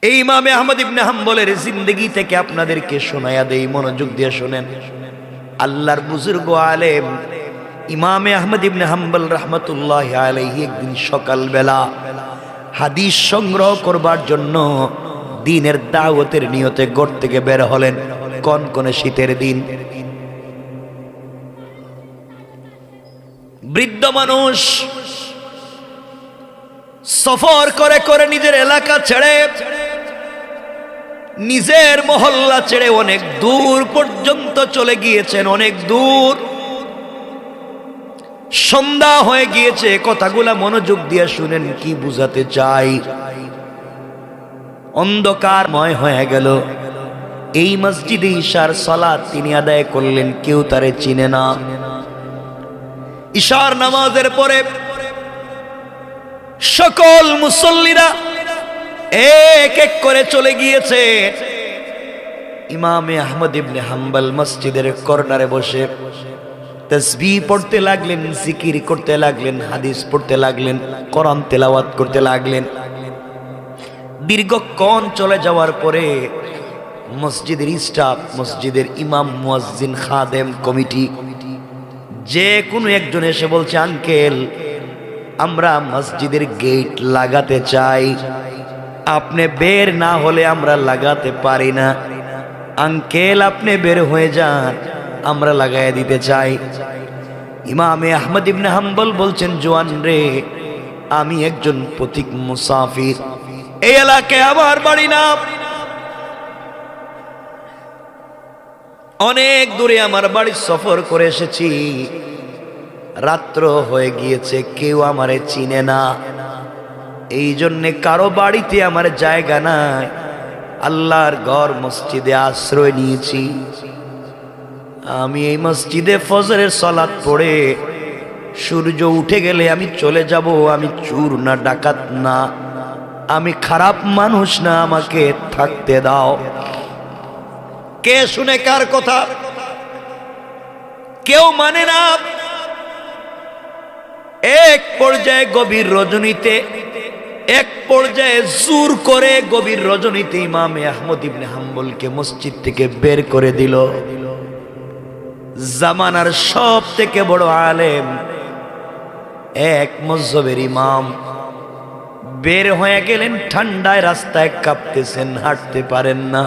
এই ইমামে আহমদ ইবনে হাম্বলের জিন্দেগি থেকে আপনাদেরকে শোনায়া দেই, মনোযোগ দিয়ে শোনেন। আল্লাহর বুজুর্গ আলেম ইমামে আহমদ ইবনে হাম্বল রাহমাতুল্লাহি আলাইহি একদিন সকালবেলা হাদিস সংগ্রহ করবার জন্য দ্বীনের দাওয়াতের নিয়তে ঘর থেকে বের হলেন। কনকনে শীতের দিন, বৃদ্ধ মানুষ সফর করে করে নিজের এলাকা ছেড়ে, নিজের মহল্লা ছেড়ে অনেক দূর পর্যন্ত চলে গিয়েছেন, অনেক দূর। সন্ধ্যা হয়ে গিয়েছে। কথাগুলা মনোযোগ দিয়ে শুনেন, কি বুঝাতে চাই। অন্ধকারময় হয়ে গেল। এই মসজিদে ঈশার সালাত তিনি আদায় করলেন, কেউ তারে চিনে না। ঈশার নামাজের পরে সকল মুসল্লিরা এক এক করে চলে গিয়েছে। ইমামে আহমদ ইবনে হাম্বল মসজিদের কর্নারে বসে তাসবিহ পড়তে লাগলেন, জিকির করতে লাগলেন, হাদিস পড়তে লাগলেন, কোরআন তেলাওয়াত করতে লাগলেন। দীর্ঘক্ষণ চলে যাওয়ার পরে মসজিদের স্টাফ, মসজিদের ইমাম, মুয়াজ্জিন, খাদেম, কমিটি যে কোনো একজন এসে বলছে, আঙ্কেল আমরা মসজিদের গেট লাগাতে চাই, আপনি বের না হলে আমরা লাগাতে পারি না। আঙ্কেল আপনি বের হয়ে যান, আমরা লাগাই দিতে চাই। ইমামে আহমদ ইবনে হাম্বল বলছেন, জোয়ান রে, আমি একজন পথিক মুসাফির, এই এলাকায় আমার বাড়ি না, অনেক দূরে আমার বাড়ি সফর করে এসেছি। রাত্র হয়ে গিয়েছে, কেউ আমারে চিনে না, এই জন্যে কারো বাড়িতে আমার জায়গা নাই। আল্লাহর ঘর মসজিদে আশ্রয় নিয়েছি। আমি এই মসজিদে ফজরের সালাত পড়ে সূর্য উঠে গেলে আমি চলে যাব। আমি চোর না, ডাকাত না, আমি খারাপ মানুষ না, আমাকে থাকতে দাও। কে শুনে কার কথা? কেউ মানে না। এক পর্যায়ে গভীর রজনীতে, এক পর্যায়ে জোর করে গভীর রজনীতে ইমামে আহমদ ইবনে হাম্বলকে মসজিদ থেকে বের করে দিল। জামানার সব থেকে বড় আলেম, এক মযহবের ইমাম বের হয়ে গেলেন। ঠান্ডায় রাস্তায় কাঁপতেছেন, হাঁটতে পারেন না।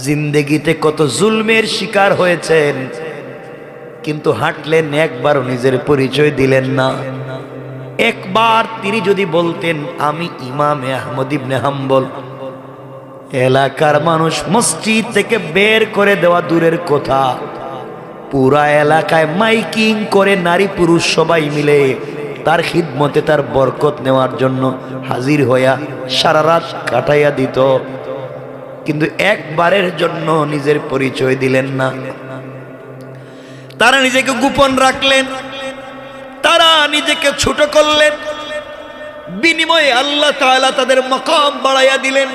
জিন্দেগিতে কত জুলমের শিকার হয়েছেন, কিন্তু হাঁটলেন, একবারও নিজের পরিচয় দিলেন না। একবার তিনি যদি বলতেন আমি ইমামে আহমদ ইবনে হাম্বল, এলাকার মানুষ মসজিদ থেকে বের করে দেওয়া দূরের কথা, পুরা এলাকায় মাইকিং করে নারী পুরুষ সবাই মিলে তার খিদমতে, তার বরকত নেওয়ার জন্য হাজির হইয়া সারা রাত কাটাইয়া দিত। কিন্তু একবারের জন্য নিজের পরিচয় দিলেন না। তারা নিজেকে গোপন রাখলেন, তারা নিজেকে ছোট করলেন। বিনিময়ে আল্লাহ তাআলা তাদের মাকাম বাড়াইয়া দিলেন।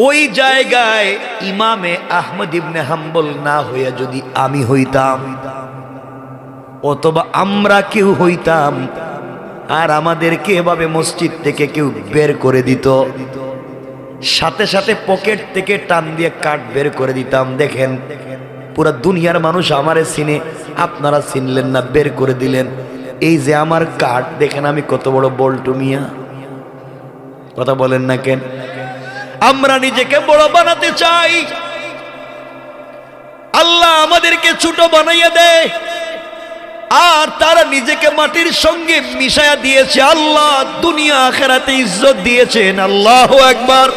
ওই জায়গায় ইমামে আহমদ ইবনে হাম্বল না হইয়া যদি আমি হইতাম, অথবা আমরা কেউ হইতাম, আর আমাদেরকে এভাবে মসজিদ থেকে কেউ বের করে দিত, সাথে সাথে পকেট থেকে টান দিয়ে কাঠ বের করে দিতাম। দেখেন, পুরা দুনিয়ার মানুষ আমারে চিনে, আপনারা চিনলেন না, বের করে দিলেন। এই যে আমার কাঠ, দেখেন আমি কত বড় বল্টু মিয়া। কথা বলেন না কেন? আমরা নিজেকে বড় বানাতে চাই, আল্লাহ আমাদেরকে ছোট বানাইয়া দেয়, আর তারা নিজেকে মাটির সঙ্গে মিশায়া দিয়েছে। আল্লাহ দুনিয়া আখিরাতে ইজ্জত দিয়েছেন। আল্লাহু আকবার।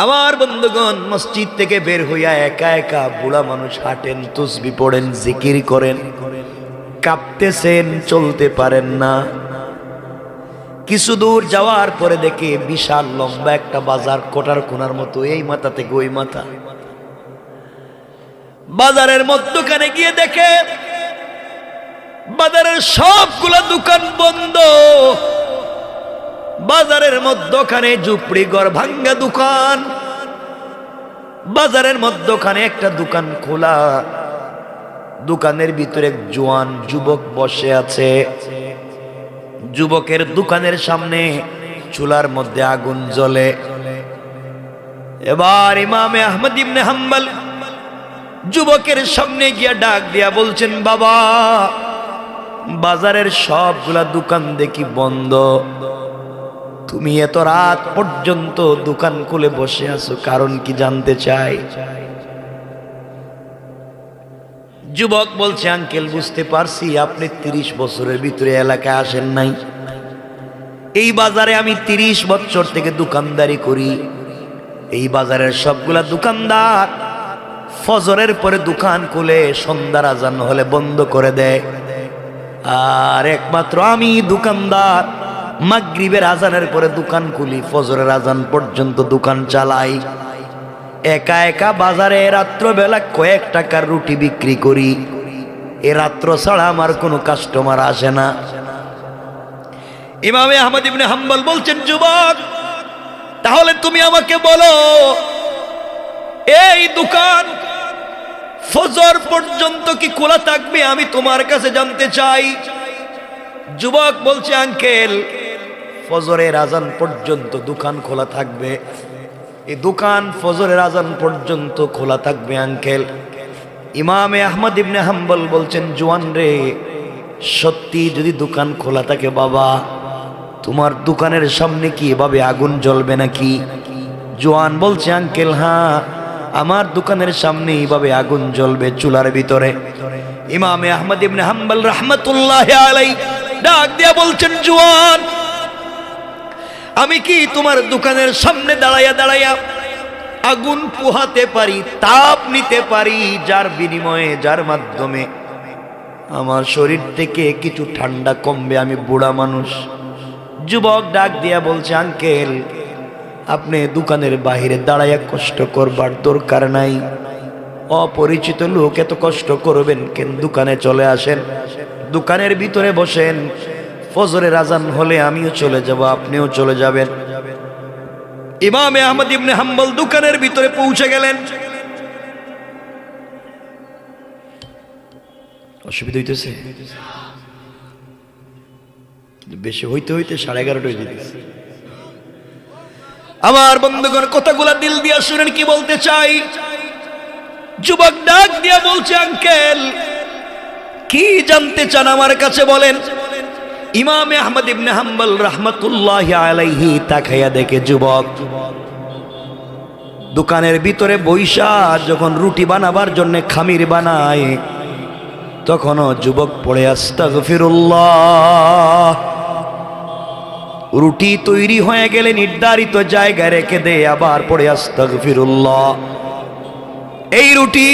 আমার বন্ধুগণ, মসজিদ থেকে বের হইয়া একা একা বুড়া মানুষ হাঁটেন, তাসবিহ পড়েন, জিকির করেন, কাঁপতেছেন, চলতে পারেন না। কিছু দূর যাওয়ার পরে দেখে বিশাল লম্বা একটা বাজার, কোটার কোনার মতো, এই মাথা থেকে ওই মাথা। বাজারের মধ্যখানে গিয়ে দেখে বাজারের সবগুলা দোকান বন্ধ। বাজারের মধ্যখানে ঝুপড়ি ঘর, ভাঙ্গা দোকান। বাজারের মধ্যখানে একটা দোকান খোলা, দোকানের ভিতরে এক জোয়ান যুবক বসে আছে। যুবকের দোকানের সামনে চুলার মধ্যে আগুন জ্বলে। এবার ইমামে আহমদ ইবনে হাম্বল যুবকের সামনে গিয়া ডাক দিয়া বলছেন, বাবা, বাজারের সবগুলা দোকান দেখি বন্ধ, তুমি এত রাত পর্যন্ত দোকান খুলে বসে আছো, কারণ কি জানতে চাই? যুবক বলছে, আঙ্কেল, বুঝতে পারছি আপনি 30 বছরের ভিতরে এলাকায় আসেন নাই। এই বাজারে আমি 30 বছর থেকে দোকানদারি করি। এই বাজারের সবগুলা দোকানদার ফজরের পরে দোকান খুলে সন্ধ্যার আজান হলে বন্ধ করে দেয়, আর একমাত্র আমি দোকানদার মাগরিবের আজানের পরে দোকান খুলি, ফজরের আজান পর্যন্ত দোকান চালাই। একা একা বাজারে রাত্রবেলা কয়েক টাকার রুটি বিক্রি করি। এ রাত্র ছাড়া আমার কোনো কাস্টমার আসে না। ইমামে আহমদ ইবনে হাম্বল বলছেন, যুবক, তাহলে তুমি আমাকে বলো, এই দোকান ফজর পর্যন্ত কি খোলা থাকবে? আমি তোমার কাছে জানতে চাই। যুবক বলছে, আঙ্কেল, ফজরের আজান পর্যন্ত দোকান খোলা থাকবে। এই দোকান ফজরের আজান পর্যন্ত খোলা থাকবে আঙ্কেল। ইমামে আহমদ ইবনে হাম্বল বলছেন, জোয়ান রে, সত্যি যদি দোকান খোলা থাকে বাবা, তোমার দোকানের সামনে কি এভাবে আগুন জ্বলবে নাকি? জোয়ান বলছে, আঙ্কেল, হ্যাঁ, আমার দোকানের সামনে এইভাবে আগুন জ্বলবে চুলার ভিতরে। ইমামে আহমদ ইবনে হাম্বল রাহমাতুল্লাহি আলাইহি ডাক দিয়া বলছেন, জোয়ান, আমি কি তোমার দোকানের সামনে দাঁড়াইয়া দাঁড়াইয়া আগুন পোহাতে পারি, তাপ নিতে পারি, যার বিনিময়ে, যার মাধ্যমে আমার শরীর থেকে কিছু ঠান্ডা কমবে? আমি বুড়া মানুষ। যুবক ডাক দিয়া বলছে, আঙ্কেল, আপনি দোকানের বাহিরে দাঁড়াইয়া কষ্ট করবার দরকার নাই। অপরিচিত লোক এত কষ্ট করবেন কেন? দোকানে চলে আসেন, দোকানের ভিতরে বসেন, ফজরের আজান হলে আমিও চলে যাব, আপনিও চলে যাবেন। ইমামে আহমদ ইবনে হাম্বল দোকানের ভিতরে পৌঁছে গেলেন। অসুবিধা হইতেছে? বেশি হইতে হইতে 11:30 হয়ে যেতেছে। আমার বন্ধুগণ, কথাগুলা দিল দিয়া শুনেন কি বলতে চাই। যুবক ডাক দিয়া বলছে, আঙ্কেল, কি জানতে চান আমার কাছে বলেন। ইমামে আহমদ ইবনে হাম্বল রাহমাতুল্লাহি আলাইহি তাকাইয়া দেখে যুবক দোকানের ভিতরে বইসা যখন রুটি বানাবার জন্য খামির বানায়, তখনও যুবক পড়ে আস্তাগফিরুল্লাহ। রুটি তৈরি হয়ে গেলে নির্ধারিত জায়গায় রেখে দেয়, আবার পড়ে আস্তাগফিরুল্লাহ। এই রুটি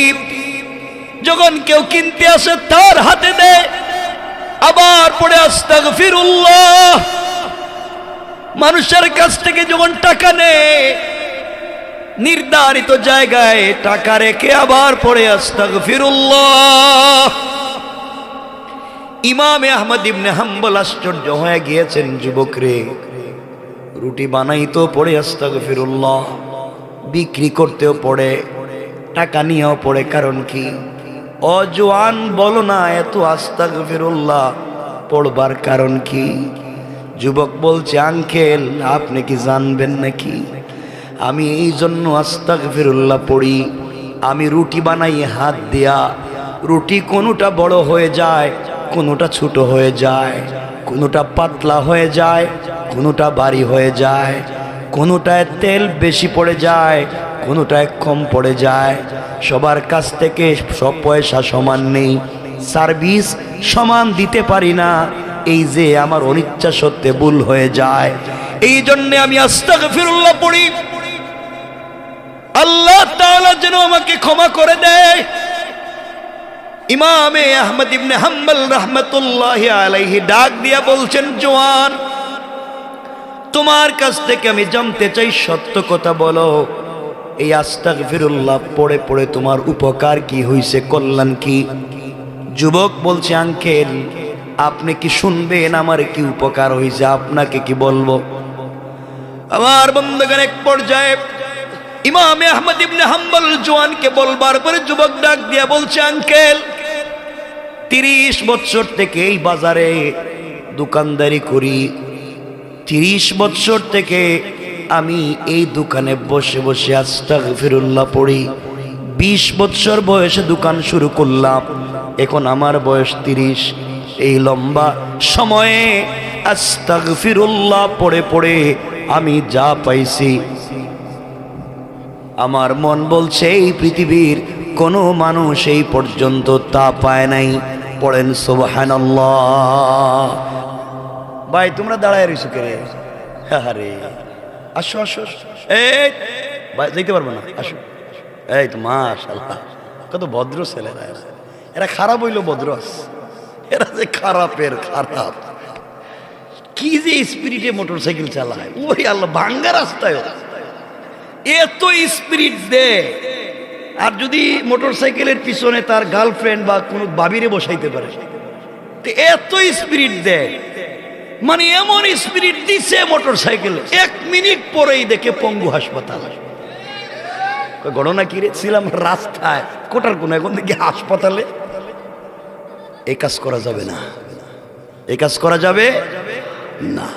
যখন কেউ কিনতে আসে তার হাতে দেয়, আবার পড়ে আস্তাগফিরুল্লাহ। মানুষের কাছ থেকে যখন টাকা নেয়, নির্ধারিত জায়গায় টাকা রেখে আবার পড়ে আস্তাগফিরুল্লাহ। ইমামে আহমদ ইবনে হাম্বল আশ্চর্য হয়ে গিয়েছেন, যুবক রে, রুটি বানাইতেও পড়ে আস্তাগফিরুল্লাহ, বিক্রি করতেও পড়ে, টাকা নিয়েও পড়ে, কারণ কি? অজওয়ান, বলো না, এত আস্তাগফিরুল্লাহ পড়বার কারণ কি? যুবক বলছে, আঙ্কেল, আপনি কি জানবেন নাকি আমি এই জন্য আস্তাগফিরুল্লাহ পড়ি? আমি রুটি বানাই হাত দিয়া, রুটি কোনোটা বড় হয়ে যায়, কোনোটা ছোট হয়ে যায়, কোনোটা পাতলা হয়ে যায়, কোনোটা ভারী হয়ে যায়, কোনোটায় তেল বেশি পড়ে যায়, কোনোটায় কম পড়ে যায়। সবার কাছ থেকে সব পয়সা সমান নেই, সার্ভিস সমান দিতে পারি না। এই যে আমার অনিচ্ছা সত্ত্বে ভুল হয়ে যায়, এই জন্য আমি আস্তাগফিরুল্লাহ পড়ি, আল্লাহ তাআলা যেন আমাকে ক্ষমা করে দেয়। ইমামে আহমদ ইবনে হাম্বল রাহমাতুল্লাহি আলাইহি ডাক দিয়া বলছেন, জওয়ান, তোমার কাছ থেকে আমি জানতে চাই, সত্য কথা বলো, এই আস্তাগফিরুল্লাহ পড়ে পড়ে তোমার উপকার কি হইছে, কল্যাণ কি? যুবক বলছে, আঙ্কেল, আপনি কি শুনবেন আমার কি উপকার হইছে? আপনাকে কি বলবো? আমার বন্ধুগণ, এক পর্যায়ে ইমামে আহমদ ইবনে হাম্বল জওয়ানকে বলবার পরে যুবক ডাক দিয়া বলছে, আঙ্কেল, 30 বছর থেকে এই বাজারে দোকানদারি করি, 30 বছর থেকে আমি এই দোকানে বসে বসে আস্তাগফিরুল্লাহ পড়ি। 20 বছর বয়সে দোকান শুরু করলাম, এখন আমার বয়স 30। এই লম্বা সময়ে আস্তাগফিরুল্লাহ পড়ে পড়ে আমি যা পাইছি, আমার মন বলছে এই পৃথিবীর কোনো মানুষ এই পর্যন্ত তা পায় নাই। পড়েন সুবহানাল্লাহ। ভাই তোমরা দাঁড়ায় রইছো কে? আরে আসো আসো, এই ভাই যেতে পারবো না, আসো। এই তো মাশাআল্লাহ, কত ভদ্র ছেলেরা। এরা খারাপ হইলো ভদ্র আছে, এরা যে খারাপের খারাপ। কি যে স্পিরিটে মোটরসাইকেল চালায়, ওই আল্লাহ, ভাঙ্গা রাস্তায় এত স্পিরিট দেয়। আর যদি মোটরসাইকেলের পিছনে তার গার্লফ্রেন্ড বা কোনো বাবিরে বসাইতে পারে, এত স্পিরিট দেয়, মানে এমন স্পিরিট দিছে মোটরসাইকেল, 1 মিনিট পরেই দেখে পঙ্গু হাসপাতাল। ঘটনা কি রে, ছিলাম রাস্তায় কোটার কোন, এখন দেখি হাসপাতালে। এই কাজ করা যাবে না, এই কাজ করা যাবে না।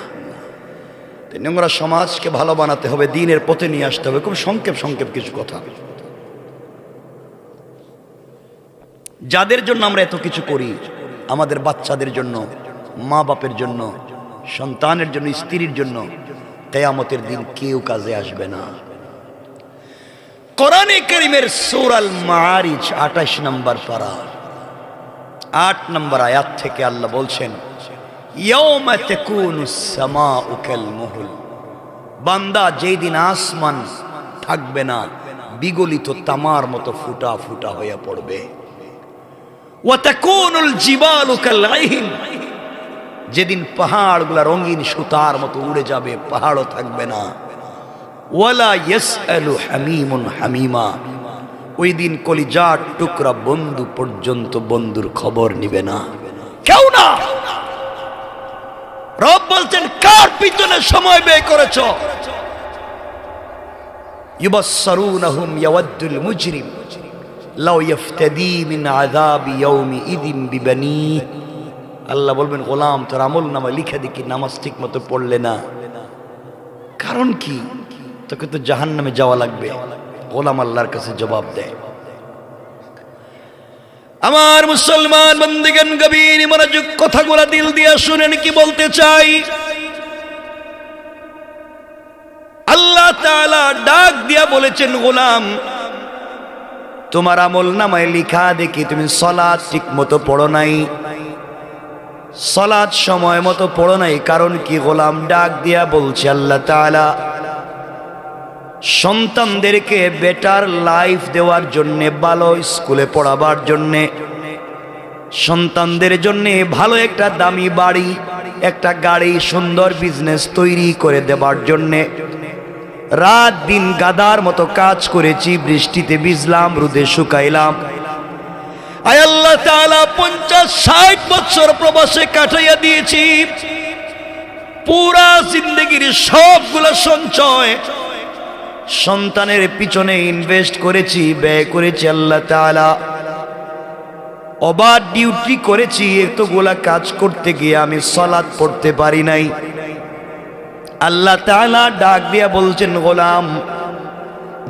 নোংরা সমাজকে ভালো বানাতে হবে, দ্বীনের পথে নিয়ে আসতে হবে। খুব সংক্ষেপ কিছু কথা। যাদের জন্য আমরা এত কিছু করি, আমাদের বাচ্চাদের জন্য, মা বাপের জন্য, সন্তানের জন্য, স্ত্রীর জন্য, কিয়ামতের দিন কেউ কাজে আসবে না। কোরআনে কারীমের সূরা আল মাআরিজ 28 নম্বর পারা 8 নম্বর আয়াত থেকে আল্লাহ বলছেন, ইয়াউমা তাকুনুস সামাউ কাল মুহল। বান্দা, যেই দিন আসমান থাকবে না, বিগলিত তামার মতো ফুটা ফুটা হয়ে পড়বে। ওয়া তাকুনুল জিবালু কাল আইন। যেদিন পাহাড়গুলা রঙিন সুতার মতো উড়ে যাবে, পাহাড়ও থাকবে না। ওয়ালা ইয়াসআলু হামিমুন হামিমা। ওই দিন কলিজার টুকরা বন্ধু পর্যন্ত বন্ধুর খবর নিবে না, কেউ না। রব বলছেন, কার পিছনে সময় ব্যয় করেছো? ইউবাসসারুনহুম ইয়াওয়াদ্দুল মুজরিম লাউ ইফতাদি মিন আযাবি ইয়াউমি ইযিন বিবানি। আল্লাহ বলবেন, গোলাম তোর আমল নামা লিখে দেখি নামাজ ঠিক মতো পড়লে না, কারণ কি? তোকে তো জাহান্নামে যাওয়া লাগবে। গোলাম আল্লাহর কাছে জবাব দেয়। আমার মুসলমান বন্দেগান, গভীর মনোযোগ কথাগুলো দিল দিয়া শুনেন কি বলতে চাই। আল্লাহ তাআলা ডাক দিয়া বলেছেন, গোলাম তোমার আমল নামায় লিখা দেখি তুমি সালাত ঠিক মতো পড়ো নাই, সালাত সময় মতো পড়ো নাই। কারণ কি? গোলাম ডাক দিয়া বলছে, আল্লাহ তাআলা সন্তানদেরকে বেটার লাইফ দেওয়ার জন্যে, ভালো স্কুলে পড়াবার জন্যে, সন্তানদের জন্যে ভালো একটা দামি বাড়ি, একটা গাড়ি, সুন্দর বিজনেস তৈরি করে দেবার জন্যে রাত দিন গাদার মতো কাজ করেছি। বৃষ্টিতে ভিজলাম, রোদে শুকাইলাম। আয় আল্লাহ তাআলা 50-60 বছর প্রবাসে কাটাইয়া দিয়েছি। পুরা জিন্দেগির সবগুলো সঞ্চয় সন্তানের পিছনে ইনভেস্ট করেছি, ব্যয় করেছি। আল্লাহ তাআলা ওভার ডিউটি করেছি, এতগুলা কাজ করতে গিয়ে আমি সালাত পড়তে পারি নাই। আল্লাহ তাআলা ডাক দিয়া বলছেন, গোলাম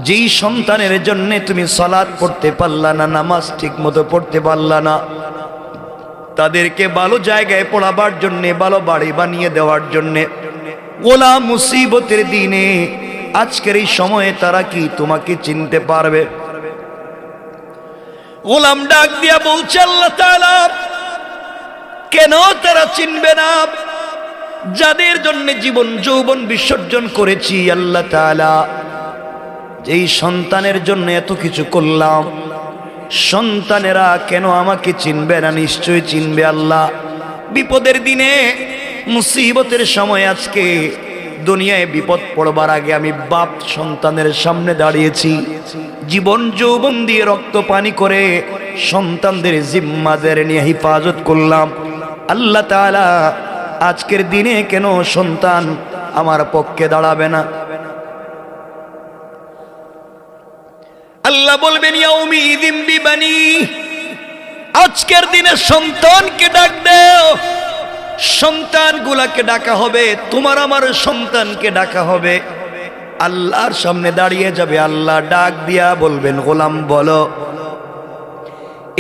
যেই সন্তানের জন্য তুমি সালাত পড়তে পারলা না, নামাজ ঠিক মতো পড়তে পারলা না, তাদেরকে ভালো জায়গায় পড়াবার জন্যে, ভালো বাড়ি বানিয়ে দেওয়ার জন্যে, গোলাম মুসিবতের দিনে আজকের এই সময়ে তারা কি তোমাকে চিনতে পারবে? গোলাম ডাক দিয়া বলছে, আল্লাহ তাআলা কেন তারা চিনবে না? যাদের জন্য জীবন যৌবন বিসর্জন করেছি, আল্লাহ তাআলা যেই সন্তানের জন্য এত কিছু করলাম, সন্তানেরা কেন আমাকে চিনবে না? নিশ্চয়ই চিনবে আল্লাহ। বিপদের দিনে, মুসিবতের সময়, আজকে দুনিয়ায় বিপদ পড়বার আগে আমি বাপ সন্তানের সামনে দাঁড়িয়েছি, জীবন যৌবন দিয়ে রক্ত পানি করে সন্তানদের জিম্মাদার নিয়ে হিফাজত করলাম। আল্লাহ তাআলা আজকের দিনে কেন সন্তান আমার পক্ষে দাঁড়াবে না? আল্লাহ বলবেন, ইয়াউমি ইযিন বিবানি। আজকের দিনে সন্তানকে ডাক দাও, সন্তানগুলাকে ডাকা হবে, তোমার আমার সন্তানকে ডাকা হবে, আল্লাহর সামনে দাঁড়িয়ে যাবে। আল্লাহ ডাক দিয়া বলবেন, গোলাম বলো,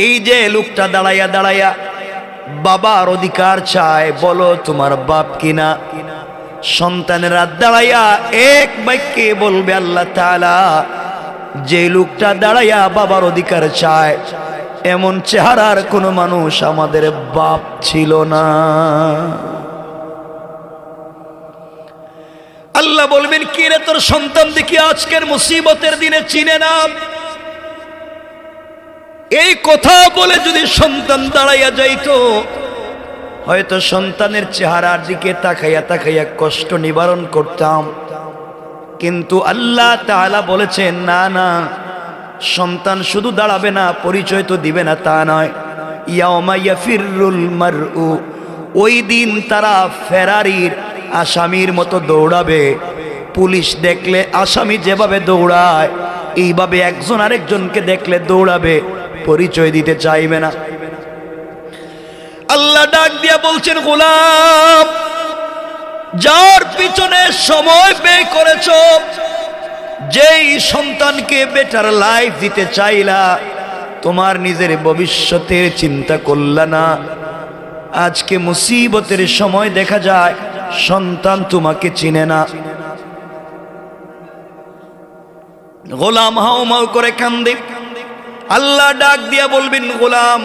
এই যে লোকটা দাঁড়াইয়া দাঁড়াইয়া বাবার অধিকার চায়, বলো তোমার বাপ কিনা? সন্তানেরা দাঁড়াইয়া এক বাক্যে বলবে, আল্লাহ তাআলা, যে লোকটা দাঁড়াইয়া বাবার অধিকার চায় এমন চেহারার কোনো মানুষ আমাদের বাপ ছিল না। আল্লাহ বলবেন, কি রে তোর সন্তান দেখি আজকের মুসিবতের দিনে চিনে না? এই কথা বলে যদি সন্তান দাঁড়াইয়া যাইতো, হয়তো সন্তানের চেহারার দিকে তাকাইয়া তাকাইয়া কষ্ট নিবারণ করতাম। কিন্তু আল্লাহ তাআলা বলেছেন, না না, সন্তান শুধু দাঁড়াবে না, পরিচয় তো দিবে না তা নয়। ইয়াউমা ইয়াফিরুল মারউ, ওই দিন তারা ফেরারির আসামির মতো দৌড়াবে। পুলিশ দেখলে আসামি যেভাবে দৌড়ায়, এইভাবে একজন আরেকজনকে দেখলে দৌড়াবে, পরিচয় দিতে চাইবে না। আল্লাহ ডাক দিয়া বলছেন, গোলাম, যার পিছনে সময় ব্যয় করেছ, যেই সন্তানকে বেটার লাইফ দিতে চাইলা, তোমার নিজের ভবিষ্যতের চিন্তা করলা না, আজকে মুসিবতের সময় দেখা যায় সন্তান তোমাকে চিনে না। গোলাম হাউমাউ করে কান্দে। আল্লাহ ডাক দিয়া বলবেন, গোলাম,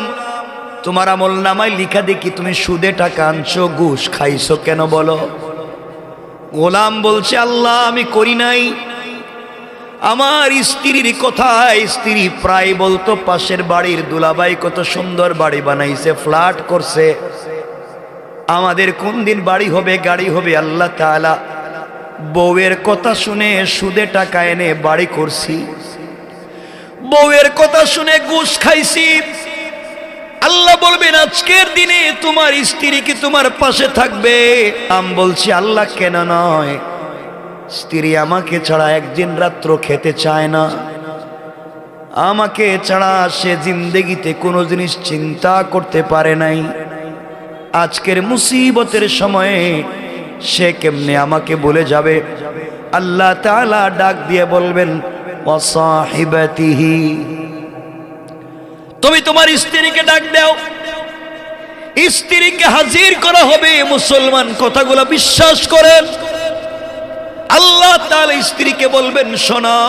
তোমার আমল নামায় লিখা দেখি তুমি সুদে টাকা আনছো, ঘুষ খাইছো কেন বলো? গোলাম বলছে, আল্লাহ, আমি করি নাই। আমার স্ত্রীর কথা স্ত্রী প্রায় বলতো, পাশের বাড়ির দুলাভাই কত সুন্দর বাড়ি বানাইছে, ফ্ল্যাট করছে, আমাদের কোন দিন বাড়ি হবে, গাড়ি হবে। আল্লাহ তাআলা বউয়ের কথা শুনে সুদে টাকা এনে বাড়ি করছি, বউয়ের কথা শুনে ঘুষ খাইছি। আল্লাহ বলবেন, আজকের দিনে তোমার স্ত্রী কি তোমার পাশে থাকবে? আমি বলছি, আল্লাহ, কেন নয়? স্ত্রী আমাকে ছাড়া একদিন রাত্র খেতে চায় না, আমাকে ছাড়া সে জিন্দেগিতে কোনো জিনিস চিন্তা করতে পারে নাই। আজকের মুসিবতের সময়ে সে কেমনে আমাকে বলে যাবে? আল্লাহ তাআলা ডাক দিয়ে বলবেন, ওয়া সাহিবাতিহি, তুমি তোমার স্ত্রীকে ডাক দাও, স্ত্রীকে হাজির করা হবে। মুসলমান কথাগুলো বিশ্বাস করেন। আল্লাহ তাআলা স্ত্রীকে বলবেন, শোনো,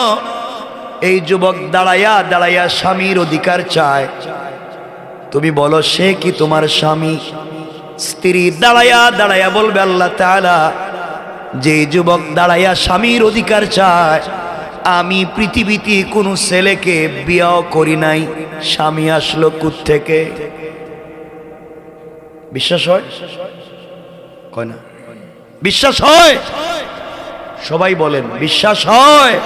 এই যুবক দাঁড়াইয়া দাঁড়াইয়া স্বামীর অধিকার চায়, তুমি বলো সে কি তোমার স্বামী? স্ত্রী দাঁড়াইয়া দাঁড়াইয়া বলবে, আল্লাহ তাআলা, যে যুবক দাঁড়াইয়া স্বামীর অধিকার চায়, আমি পৃথিবীতে কোনো ছেলেকে বিয়াও করি নাই, স্বামী আসলো কোত্থেকে? বিশ্বাস হয়? কয় না? বিশ্বাস হয়? সবাই বলেন, বিশ্বাস হয়?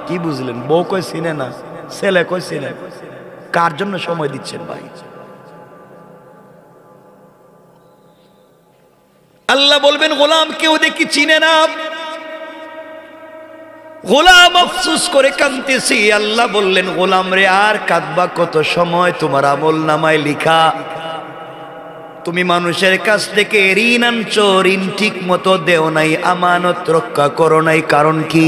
কি বুঝলেন? বউ কই চিনে না, ছেলে কই চিনে? কার জন্য সময় দিচ্ছেন ভাই? আল্লাহ বলবেন, গোলাম কেউ দেখি চিনে না। গোলাম আফসোস করে কাঁদতেছি। আল্লাহ বললেন, গোলাম রে, আর কাঁদবা কত সময়? তোমার আমল নামায় লিখা, তুমি মানুষের কাছ থেকে ঋণ আনছো, ঋণ ঠিক মতো দেও নাই, আমানত রক্ষা করো নাই। কারণ কি?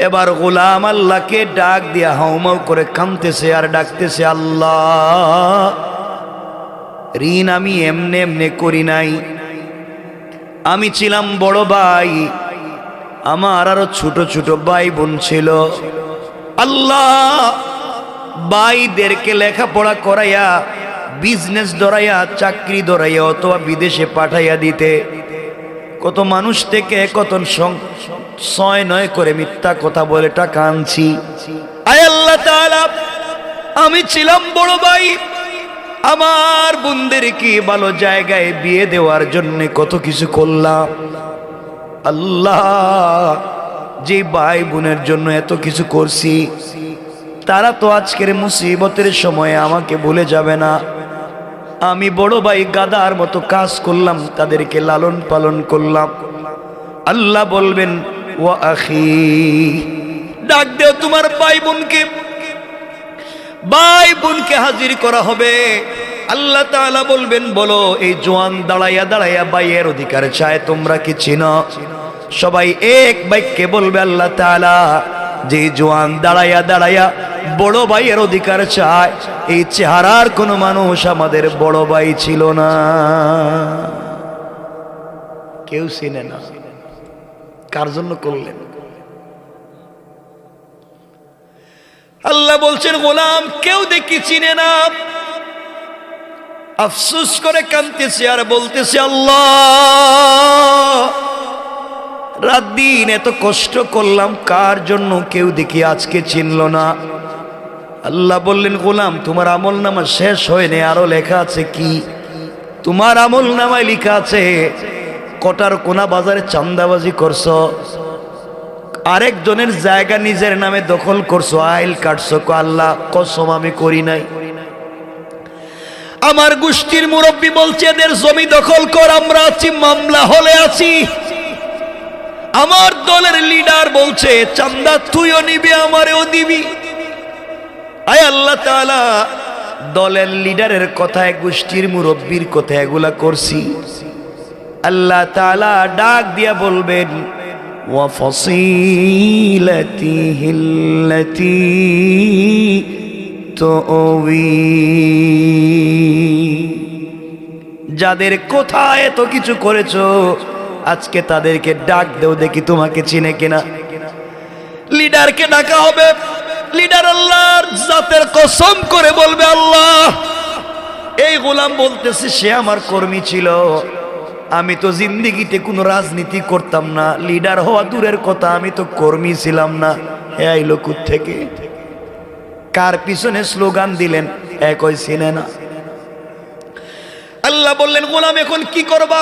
এবার গোলাম আল্লাহকে ডাক দিয়া হাউমাউ করে কাঁদতেছে আর ডাকতেছে, আল্লাহ, ঋণ আমি এমনে এমনে করি নাই, আমি ছিলাম বড় ভাই, আমার আরো ছোট ছোট ভাই বোন ছিল। আল্লাহ, ভাইদেরকে লেখাপড়া করাইয়া, বিজনেস ধরাইয়া, চাকরি ধরাইয়া, অথবা বিদেশে পাঠাইয়া দিতে, কত মানুষ থেকে কত ছয় নয় করে মিথ্যা কথা বলে টাকা আনছি। আয় আল্লাহ তাআলা, আমি ছিলাম বড় ভাই, আমার বোনদেরকে ভালো জায়গায় বিয়ে দেওয়ার জন্য কত কিছু করলাম। আল্লাহ, যে ভাই বোনের জন্য এত কিছু করছি, তারা তো আজকের মুসিবতের সময়ে আমাকে ভুলে যাবে না। আমি বড় ভাই গাদার মতো কাজ করলাম, তাদেরকে লালন পালন করলাম। আল্লাহ বলবেন, ওয়া আখি, ডাক দেও তোমার ভাই বোনকে। ভাই বোনকে হাজির করা হবে। আল্লাহ তাআলা বলবেন, বলো এই জওয়ান দাঁড়াইয়া দাঁড়াইয়া ভাইয়ের অধিকার চায়, তোমরা কি চিনো? সবাই এক বাক্যে বলবে আল্লাহ তাআলা, যে জওয়ান দাঁড়াইয়া দাঁড়াইয়া বড় ভাইয়ের অধিকার চায়, এই চেহারার কোনো মানুষ আমাদের বড় ভাই ছিল না, কেউ চিনে না। কার জন্য করলেন? আল্লাহ বলছেন, গোলাম কেউ দেখি চিনে না। আফসোস করে কাঁদতেছে আর বলতেছে, আল্লাহ রাত দিন এত কষ্ট করলাম কার জন্য, কেউ দেখি আজকে চিনল না। আল্লাহ বললেন, গোলাম তোমার আমল নামা শেষ হয়নি, আরো লেখা আছে। কি? তোমার আমল নামায় লেখা আছে কটার কোনা বাজারে চাঁদাবাজি করছো, আরেকজনের জায়গা নিজের নামে দখল করছো, আইল কাটছো। আল্লাহ কসম আমি করি নাই। আমার গোষ্ঠীর মুরব্বী বলছে এদের জমি দখল কর, আমরা আছি মামলা হলে আছি। আমার দলের লিডার বলছে চাঁদা তুইও নিবি আমারেও দিবি। আয় আল্লাহ তাআলা দলের লিডারের কথায়, গোষ্ঠীর মুরব্বীর কথায় এগুলা করছি। আল্লাহ তাআলা ডাক দিয়া বলবেন, ওয়া ফাসিলাতিহিল্লাতী তুওয়ি, যাদের কোথায় এত কিছু করেছো আজকে তাদেরকে ডাক দেও, দেখি তোমাকে চিনে কিনা। লিডারকে ডাকা হবে। লিডার আল্লাহর জাতের কসম করে বলবে, আল্লাহ এই গোলাম বলতেছে সে আমার কর্মী ছিল, আমি তো জিন্দেগিতে কোনো রাজনীতি করতাম না, লিডার হওয়া দূরের কথা আমি তো কর্মী ছিলাম না। হে আইলো থেকে, কার পিছনে স্লোগান দিলেন একই চিনে না। আল্লাহ বললেন, গোলাম এখন কি করবা?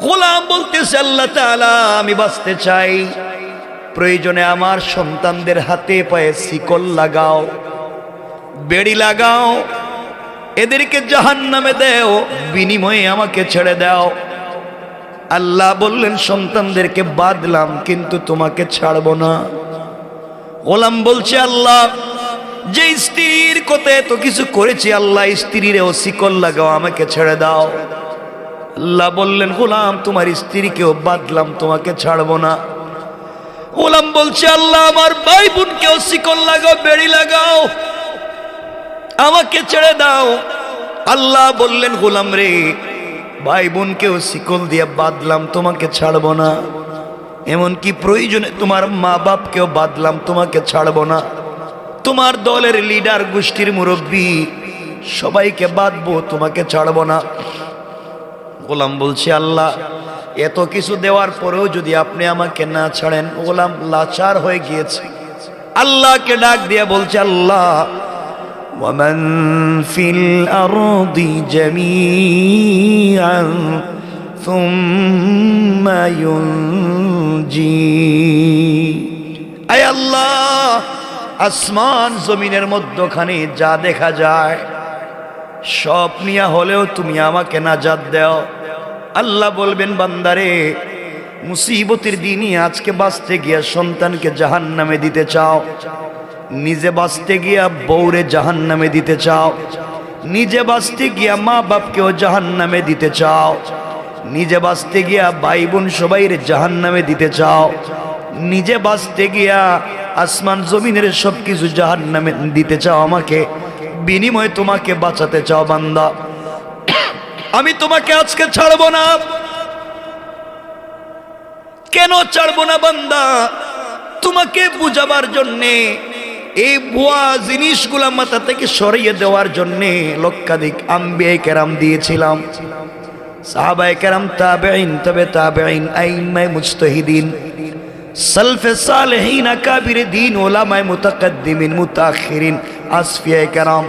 গোলাম বলতেছে, আল্লাহ তাআলা আমি বাঁচতে চাই, প্রয়োজনে আমার সন্তানদের হাতে পায়ে শিকল লাগাও, বেড়ি লাগাও, এদেরকে জাহান্নামে দাও, বিনিময়ে আমাকে ছেড়ে দাও। আল্লাহ বললেন, সন্তানদেরকে বাঁধলাম কিন্তু তোমাকে ছাড়বো না। গোলাম বলছে, আল্লাহ যে স্ত্রীর কথা এত কিছু করেছি, আল্লাহ স্ত্রীরেও শিকল লাগাও, আমাকে ছেড়ে দাও। আল্লাহ বললেন, গোলাম তোমার স্ত্রীকেও বাঁধলাম, তোমাকে ছাড়বো না। গোলাম বলছে, আল্লাহ আমার ভাই বোনকেও শিকল লাগাও, বেড়ি লাগাও, আমাকে ছেড়ে দাও। আল্লাহ বললেন, গোলাম রে ভাই বোনকেও শিকল দিয়ে বাঁধলাম, তোমাকে ছাড়বো না। এমনকি প্রয়োজনে তোমার মা বাপকেও বাঁধলাম, তোমাকে ছাড়বো না। তোমার দলের লিডার, গোষ্ঠীর মুরব্বী সবাইকে বাঁধবো, তোমাকে ছাড়বো না। গোলাম বলছে, আল্লাহ এত কিছু দেওয়ার পরেও যদি আপনি আমাকে না ছাড়েন। গোলাম লাচার হয়ে গিয়েছে, আল্লাহকে ডাক দিয়া বলছে, আল্লাহ ওয়ামান ফিল আরদি জামিআন সুম্মা ইউনজি, আয় আল্লাহ আসমান জমিনের মধ্যখানে যা দেখা যায় সব নিয়া হলেও তুমি আমাকে নাজাত দাও। আল্লাহ বলবেন, বান্দারে মুসিবতের দিনই আজকে বাঁচতে গিয়া সন্তানকে জাহান্নামে দিতে চাও, নিজে বাঁচতে গিয়া বউরে জাহান্নামে দিতে চাও, নিজে বাঁচতে গিয়া মা বাপকেও জাহান্নামে দিতে চাও, নিজে বাঁচতে গিয়া ভাই বোন সবাইরে জাহান্নামে দিতে চাও, নিজে বাঁচতে গিয়া আসমান জমিনের সবকিছু জাহান্নামে দিতে চাও, আমাকে বিনিময়ে তোমাকে বাঁচাতে চাও। বান্দা আমি তোমাকে আজকে ছাড়বো না। কেন ছাড়বো না বান্দা? তোমাকে বুঝাবার জন্যে, এই ভুয়া জিনিসগুলা মাথা থেকে সরিয়ে দেওয়ার জন্যে লক্ষাধিক আম্বিয়া কেরাম দিয়েছিলাম, সাহাবায়ে কেরাম, তাবেঈন, তবে তাবেঈন, আইম্মায়ে মুজতাহিদিন, সালফে সালেহিন, আকাবিরে দ্বীন, উলামায়ে মুতাকাদ্দিমিন, মুতাআখিরিন, আসফিয়ায়ে কেরাম,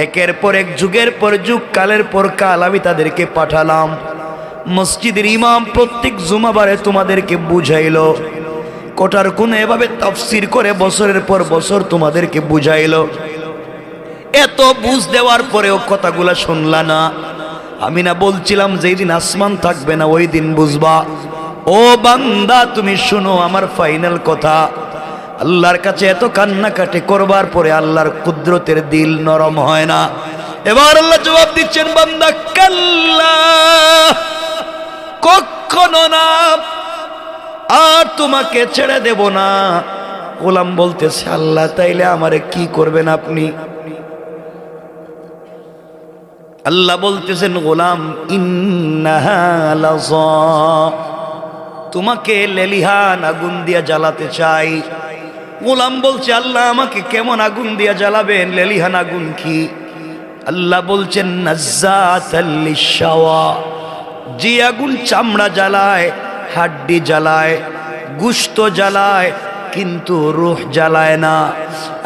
একের পর এক, যুগের পর যুগ, কালের পর কাল আমি তাদেরকে পাঠালাম। মসজিদের ইমাম প্রত্যেক জুমাবারে তোমাদেরকে বুঝাইলো, কোটার কোন এভাবে তাফসীর করে বছরের পর বছর তোমাদেরকে বুঝাইলো। এত বুঝ দেওয়ার পরেও কথাগুলা শুনলা না। আমি না বলছিলাম যেই দিন আসমান থাকবে না ওই দিন বুঝবা। ও বান্দা তুমি শুনো আমার ফাইনাল কথা। আল্লাহর কাছে এত কান্নাকাটি করবার পরে আল্লাহর কুদরতের দিল নরম হয় না। এবার আল্লাহ জবাব দিচ্ছেন, বান্দা কাল্লা, কখনো না, আর তোমাকে ছেড়ে দেব না। গোলাম বলতেছে, আল্লাহ তাইলে আমারে কি করবেন আপনি? আল্লাহ বলতেছেন, গোলাম ইন্নাহা লাযা, তোমাকে লেলিহান আগুন দিয়া জ্বালাতে চাই। গোলাম বলছে, আল্লাহ আমাকে কেমন আগুন দিয়া জ্বালাবেন? লেলিহান আগুন কি? আল্লাহ বলছেন, নাজ্জাতাল লিশাওয়া, যে আগুন চামড়া জ্বালায়, হাড্ডি জ্বালায়, গোশত জ্বালায়, কিন্তু রূহ জ্বালায় না।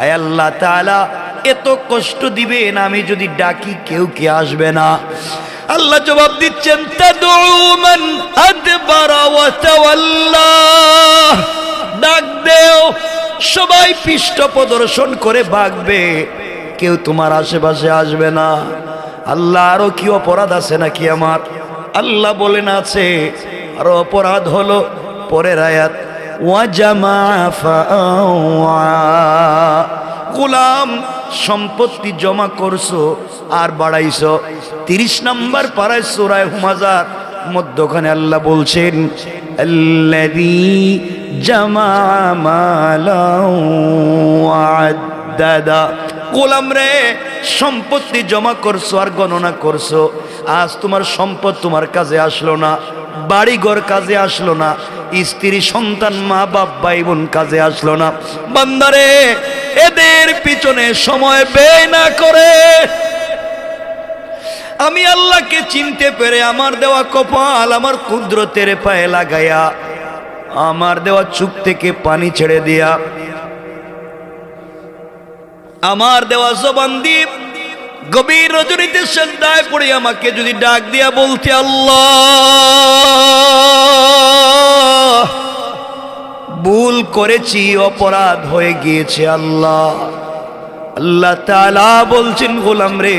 আয় আল্লাহ তাআলা এত কষ্ট দিবেন, আমি যদি ডাকি কেউ কে আসবে না। আল্লাহ জবাব দিচ্ছেন, তাদউ মান আদবারা ওয়া তাওয়াল্লা, ডাক দেও, সবাই পৃষ্ঠ প্রদর্শন করে ভাগবে, কেউ তোমার আশেপাশে আসবে না। আল্লাহ আরো কি অপরাধ আছে নাকি আমার? আল্লাহ বলেন আছে। আর অপরাধ হলো পরের আয়াত, ওয়া জামা ফাআওয়া, গোলাম সম্পত্তি জমা করছো আর বাড়াইছো। 30 নম্বর পারায় সূরা হুমাযার মধ্যখানে আল্লাহ বলছেন, আল্লাযী জামা মালাও ওয়া আদ্দাদা, গোলাম রে সম্পত্তি জমা করছো আর গণনা করছো, আজ তোমার সম্পদ তোমার কাজে আসলো না, বাড়ি ঘর কাজে আসলো না, স্ত্রী সন্তান মা বাপ ভাই বোন কাজে আসলো না। বান্দারে এদের পিছনে সময় ব্যয় না করে আমি আল্লাহকে চিনতে পেরে আমার দেওয়া কপাল আমার কুদরতের পায়ে লাগাইয়া, আমার দেওয়া চোখ থেকে পানি ছেড়ে দিয়া, আমার দেওয়া জবান দিয়ে গভীর রজনীতে সিজদায় পড়ে আমাকে যদি ডাক দিয়া বলতে, আল্লাহ ভুল করেছি, অপরাধ হয়ে গিয়েছে আল্লাহ, আল্লাহ তাআলা বলছেন, গোলাম রে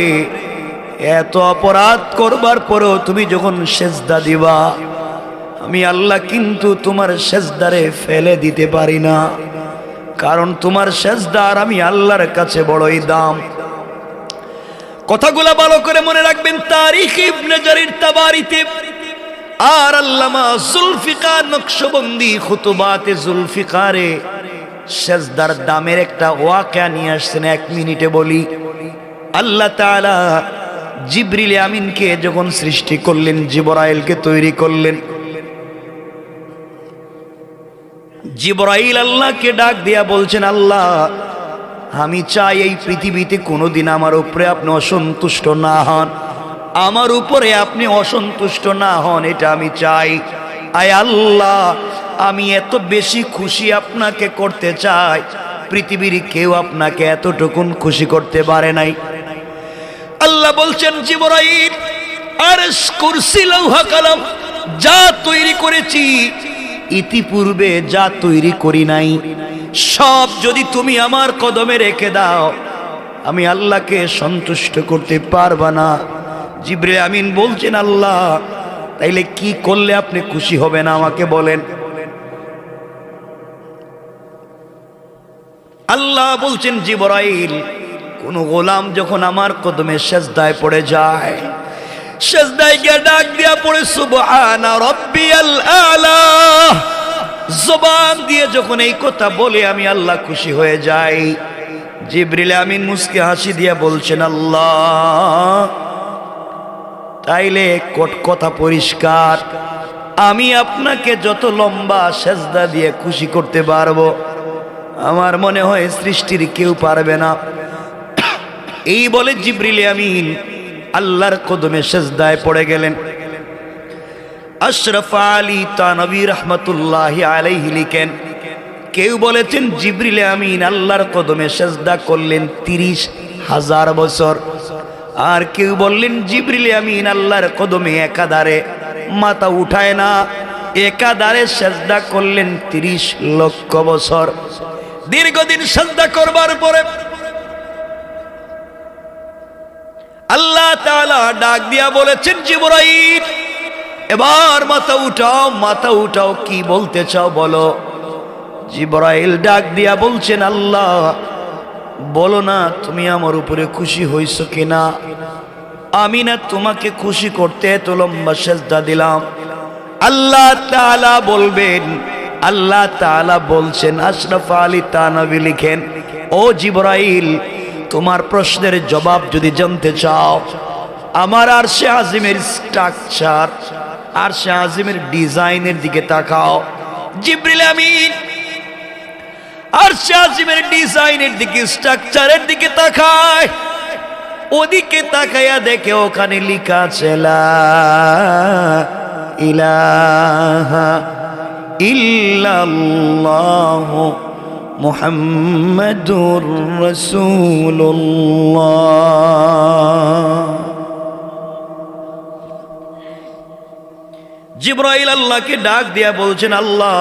এত অপরাধ করবার পরেও তুমি যখন সিজদা দিবা, আমি আল্লাহ কিন্তু তোমার সিজদারে ফেলে দিতে পারি না, কারণ তোমার সিজদার আমি আল্লাহর কাছে বড়ই দাম। কথাগুলা ভালো করে মনে রাখবেন। তারিখ ইবনে জারির তাবারিতে আর আল্লামা জুলফিকার নকশবন্দি খুতুবাতে জুলফিকারে সিজদার দামের একটা ওয়াকিয়া নিয়ে আসছেন। 1 মিনিটে বলি। আল্লাহ তাআলা জিবরিল আমিনকে যখন সৃষ্টি করলেন, জিবরাইলকে তৈরি করলেন, জিবরাইল আল্লাহকে ডাক দিয়া বলছেন, আল্লাহ আমি চাই এই পৃথিবীতে কোনোদিন আমার উপরে আপনি অসন্তুষ্ট না হন, আমার উপরে আপনি অসন্তুষ্ট না হন, এটা আমি চাই। আয় আল্লাহ আমি এত বেশি খুশি আপনাকে করতে চাই, পৃথিবীর কেউ আপনাকে এতটুকুন খুশি করতে পারে নাই। আল্লাহ বলছেন, জিবরাইল আরশ কুরসি লৌহ কলম যা তৈরি করেছি, ইতিপূর্বে যা তৈরি করি নাই, সব যদি তুমি আমার কদমে রেখে দাও, আমি আল্লাহকে সন্তুষ্ট করতে পারবা না। জিবরিল আমিন বলছেন, আল্লাহ তাইলে কি করলে আপনি খুশি হবেন আমাকে বলেন। আল্লাহ বলছেন, জিবরাইল কোন গোলাম যখন আমার কদমে সিজদায় পড়ে যায়, সিজদায় গিয়ে ডাক দিয়া পড়ে সুবহানা রাব্বিয়াল আলা, জবান দিয়ে যখন এই কথা বলে আমি আল্লাহ খুশি হয়ে যাই। জিবরিল আমিন মুস্কি হাসি দিয়া বলছেন, আল্লাহ তাইলে কথা পরিষ্কার, আমি আপনাকে যত লম্বা সিজদা দিয়ে খুশি করতে পারবো, আমার মনে হয় সৃষ্টির কেউ পারবে না। এই বলে জিবরিল আমিন আল্লাহর কদমে সিজদায় পড়ে গেলেন। আশরাফ আলী তানভী রাহমাতুল্লাহি আলাইহি লিখেন, কেউ বলেছেন জিবরিল আমিন আল্লাহর কদমে সিজদা করলেন 30,000 বছর, আর কেউ বললেন জিবরিল আমিন আল্লাহর কদমে একাধারে মাথা উঠায় না, একাধারে সিজদা করলেন 30 লক্ষ বছর। দীর্ঘদিন সিজদা করবার পরে আল্লাহ তাআলা ডাক দিয়া বলেছেন, জিবরাইল এবার মাথা উঠাও, মাথা উঠাও, কি বলতে চাও বলো। জিবরাইল ডাক দিয়া বলছেন, আল্লাহ বলো না তুমি আমার উপরে খুশি হইছো কিনা। আমি না তোমাকে খুশি করতে এত লম্বা সেজদা দিলাম। আল্লাহ তাআলা বলবেন, আল্লাহ তাআলা বলছেন, আশরাফ আলী তানভী লিখেন, ও জিবরাইল, তোমার প্রশ্নের জবাব যদি জানতে চাও, আমার আরশে আজিমের স্ট্রাকচার, আরশে আজিমের ডিজাইনের দিকে তাকাও। জিবরিল আমিন আরশে আজিমের ডিজাইনের দিকে, স্ট্রাকচারের দিকে তাকায়। ওদিকে তাকায়া দেখে ওখানে লেখা আছে লা ইলাহা ইল্লাল্লাহ মুহাম্মাদুর রাসূলুল্লাহ। জিবরাইল আল্লাহকে ডাক দিয়া বলছেন, আল্লাহ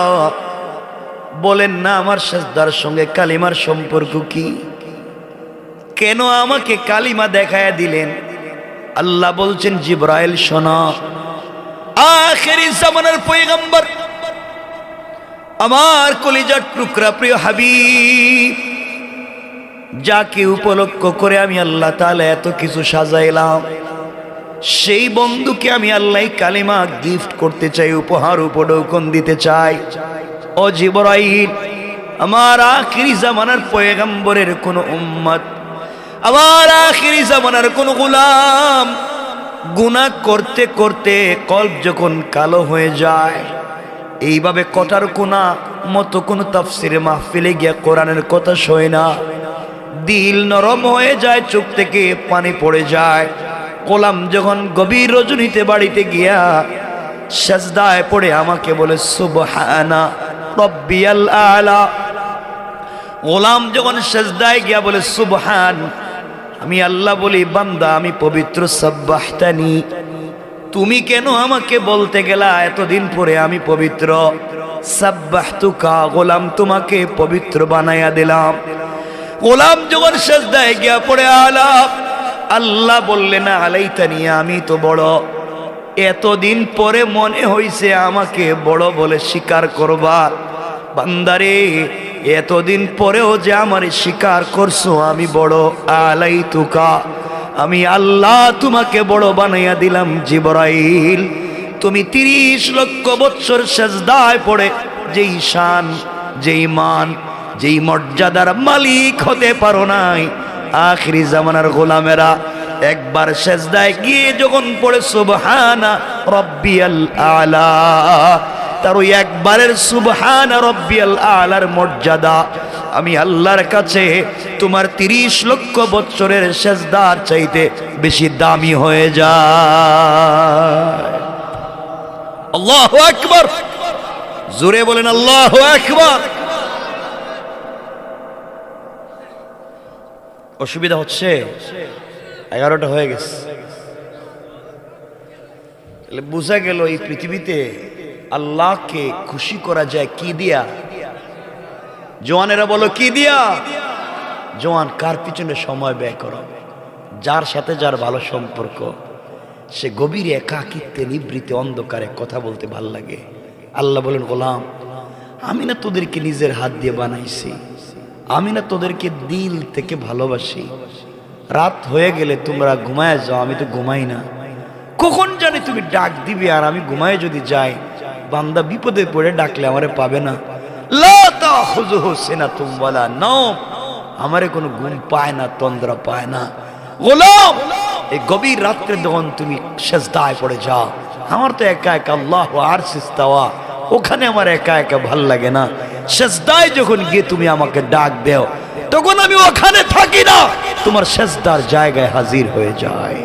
বলেন না আমার সিজদার সঙ্গে কালিমার সম্পর্ক কি? কেন আমাকে কালিমা দেখায়া দিলেন? আল্লাহ বলছেন, জিবরাইল শোনো, আখেরি জামানার পয়গম্বর, আমার কলিজার টুকরা প্রিয় হাবিব, যাকে উপলক্ষ করে আমি আল্লাহ তাআলা এত কিছু সাজাইলাম, সেই বন্ধুকে আমি আল্লাহ কালিমা গিফট করতে চাই, উপহার উপঢৌকন দিতে চাই। ও জিবরাইল, আমার আখেরি জামানার পয়গম্বরের কোন উম্মত, আমার আখেরি জামানার কোন গোলাম গুনাহ করতে করতে কলব যখন কালো হয়ে যায়, এইভাবে কটার কোনা মতো কোন তাফসিরে মাহফিলে গিয়া কোরআনের কথা শোয় না, দিল নরম হয়ে যায়, চোখ থেকে পানি পড়ে যায়। গোলাম যখন গভীর রজনীতে বাড়িতে গিয়া সেজদায় পড়ে আমাকে বলে সুবহানা রব্বিয়াল আলা, গোলাম যখন সেজদায় গিয়া বলে সুবহান, আমি আল্লাহ বলি, বান্দা আমি পবিত্র, সাব্বাহতানি, তুমি কেন আমাকে বলতে গেলা এতদিন পরে আমি পবিত্র? সাব্বাহতুকা, গোলাম তোমাকে পবিত্র বানায়া দিলাম। গোলাম যখন সেজদায় গিয়া পড়ে আলা, আল্লাহ বললেন আলাইতানি, আমি তো বড়, এতদিন পরে মনে হইছে আমাকে বড় বলে স্বীকার করবা। বান্দারে, এতদিন পরেও যে আমার স্বীকার করছো আমি বড়, আলাইতুকা, আমি আল্লাহ তোমাকে বড় বানাইয়া দিলাম। জিবরাইল, তুমি 30 লক্ষ বৎসর সেজদায় পড়ে যেই শান, যেই মান, যেই মর্যাদার মালিক হতে পারো নাই, আখিরি জামানার গোলামেরা একবার সেজদায় গিয়ে যখন পড়ে সুবহানা রব্বিয়াল আলা, তার ওই একবারের সুবহানা রব্বিয়াল আলার মর্যাদা আমি আল্লাহর কাছে তোমার 30 লক্ষ বৎসরের সেজদার চাইতে বেশি দামি হয়ে যায়। আল্লাহু আকবার, জোরে বলেন আল্লাহু আকবার। অসুবিধা হচ্ছে? 11টা হয়ে গেছে। বুঝা গেল এই পৃথিবীতে আল্লাহকে খুশি করা যায় কি দিয়া? জওয়ানেরা বলো কি দিয়া? জওয়ান, কার পিছনে সময় ব্যয় করো? যার সাথে যার ভালো সম্পর্ক, সে গভীর একাকিত্বে নিবৃতে অন্ধকারে কথা বলতে ভাল লাগে। আল্লাহ বলেন, গোলাম আমি না তোদেরকে নিজের হাত দিয়ে বানাইছি, আমি না তোদেরকে দিল থেকে ভালোবাসি। রাত হয়ে গেলে তোমরা ঘুমায় যাও, আমি তো ঘুমাই না। কখন জানি তুমি ডাক দিবে আর আমি ঘুমায় যদি যাই, বান্দা বিপদে পড়ে ডাকলে আমারে পাবে না। লা তাখুযুহু সিনাতুম ওয়ালা নাওম, আমারে কোনো ঘুম পায় না, তন্দ্রা পায় না। গোলাম, এই গভীর রাত্রে যখন তুমি সেজদায় পড়ে যাও, আমার তো একা একা আল্লাহু আরশে ইস্তাওয়া, ওখানে আমার একা একা ভাল লাগে না। সেজদায় যখন গিয়ে তুমি আমাকে ডাক দাও, তখন আমি ওখানে থাকি না, তোমার সেজদার জায়গায় হাজির হয়ে যায়।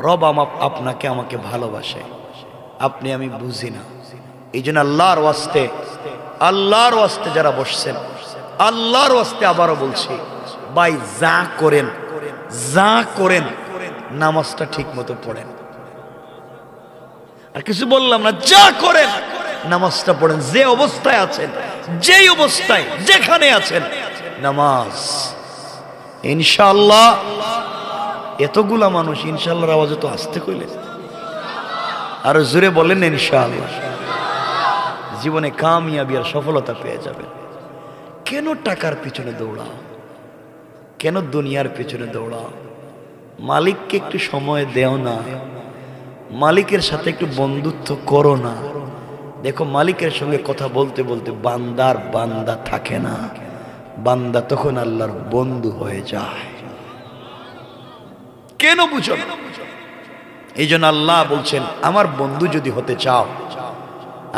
রব আপনাকে আমাকে ভালোবাসে, আপনি আমি বুঝি না। এই জন্য আল্লাহর ওয়াস্তে, আল্লাহর ওয়াস্তে যারা বসছেন, আল্লাহর ওয়াস্তে আবারও বলছি, ভাই যা করেন, যা করেন, নামাজটা ঠিক মতো পড়েন। আর কিছু বললাম না, যা করেন নামাজটা পড়েন। যে অবস্থায় আছেন, যেই অবস্থায় যেখানে আছেন, নামাজ। ইনশাআল্লাহ এতগুলা মানুষ ইনশাআল্লাহর আওয়াজে তো আসতে কইলেন, আর জোরে বলেন ইনশাআল্লাহ। জীবনে কামিয়াবি আর সফলতা পেয়ে যাবেন। কেন টাকার পিছনে দৌড়াও, কেন দুনিয়ার পিছনে দৌড়াও? মালিককে একটু সময় দেও না, মালিকের সাথে একটু বন্ধুত্ব করো না। দেখো মালিকের সঙ্গে কথা বলতে বলতে বান্দার বান্দা থাকে না, বান্দা তখন আল্লাহর বন্ধু হয়ে যায়। কেন বুঝো না? এই জন্য আল্লাহ বলছেন আমার বন্ধু যদি হতে চাও,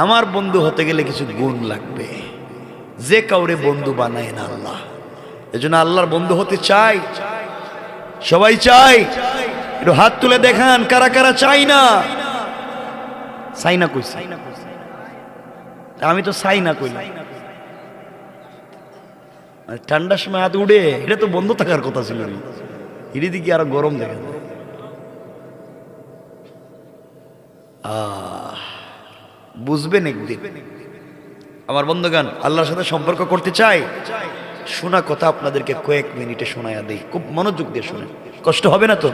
আমার বন্ধু হতে গেলে কিছু গুণ লাগবে। যে কাউরে বন্ধু বানায় না আল্লাহ। এই জন্য আল্লাহর বন্ধু হতে চাই, সবাই চাই। একটু হাত তুলে দেখান কারা কারা চাই না। চাই না কইছি, আমি তো চাই না কই। ঠান্ডার সময় হাত উড়ে, এটা তো বন্ধ থাকার কথা ছিল। এর দিকে আরো গরম দেখা যায়। বুঝবেন একদিন। আমার বন্ধুগণ, আল্লাহর সাথে সম্পর্ক করতে চাই, শোনা কথা আপনাদেরকে কয়েক মিনিটে শোনায়া দেই, খুব মনোযোগ দিয়ে শুনেন। কষ্ট হবে না তো?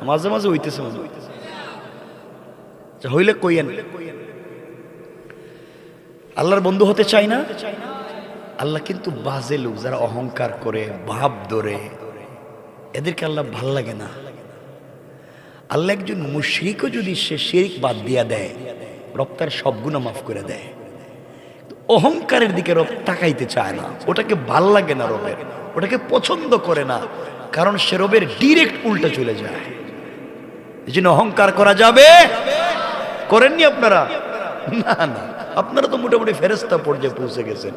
মাঝে মাঝে হইতেছে, হইলে কইয়েন। আল্লাহর বন্ধু হতে চাই না। আল্লাহ কিন্তু বাজে লোক, যারা অহংকার করে, ভাব ধরে, এদেরকে আল্লাহ ভাল লাগে না। আল্লাহ একজন মুশরিকও যদি সে শিরক বাদ দিয়া দেয়, রব তার সব গুনাহ মাফ করে দেয়। অহংকারের দিকে রব তাকাইতে চায় না, ওটাকে ভাল লাগে না রবের, ওটাকে পছন্দ করে না, কারণ সে রবের ডিরেক্ট উল্টা চলে যায়। এই জন্য অহংকার করা যাবে? করেননি আপনারা? না না, আপনারা তো মোটামুটি ফেরেশতা পর্যায়ে পৌঁছে গেছেন।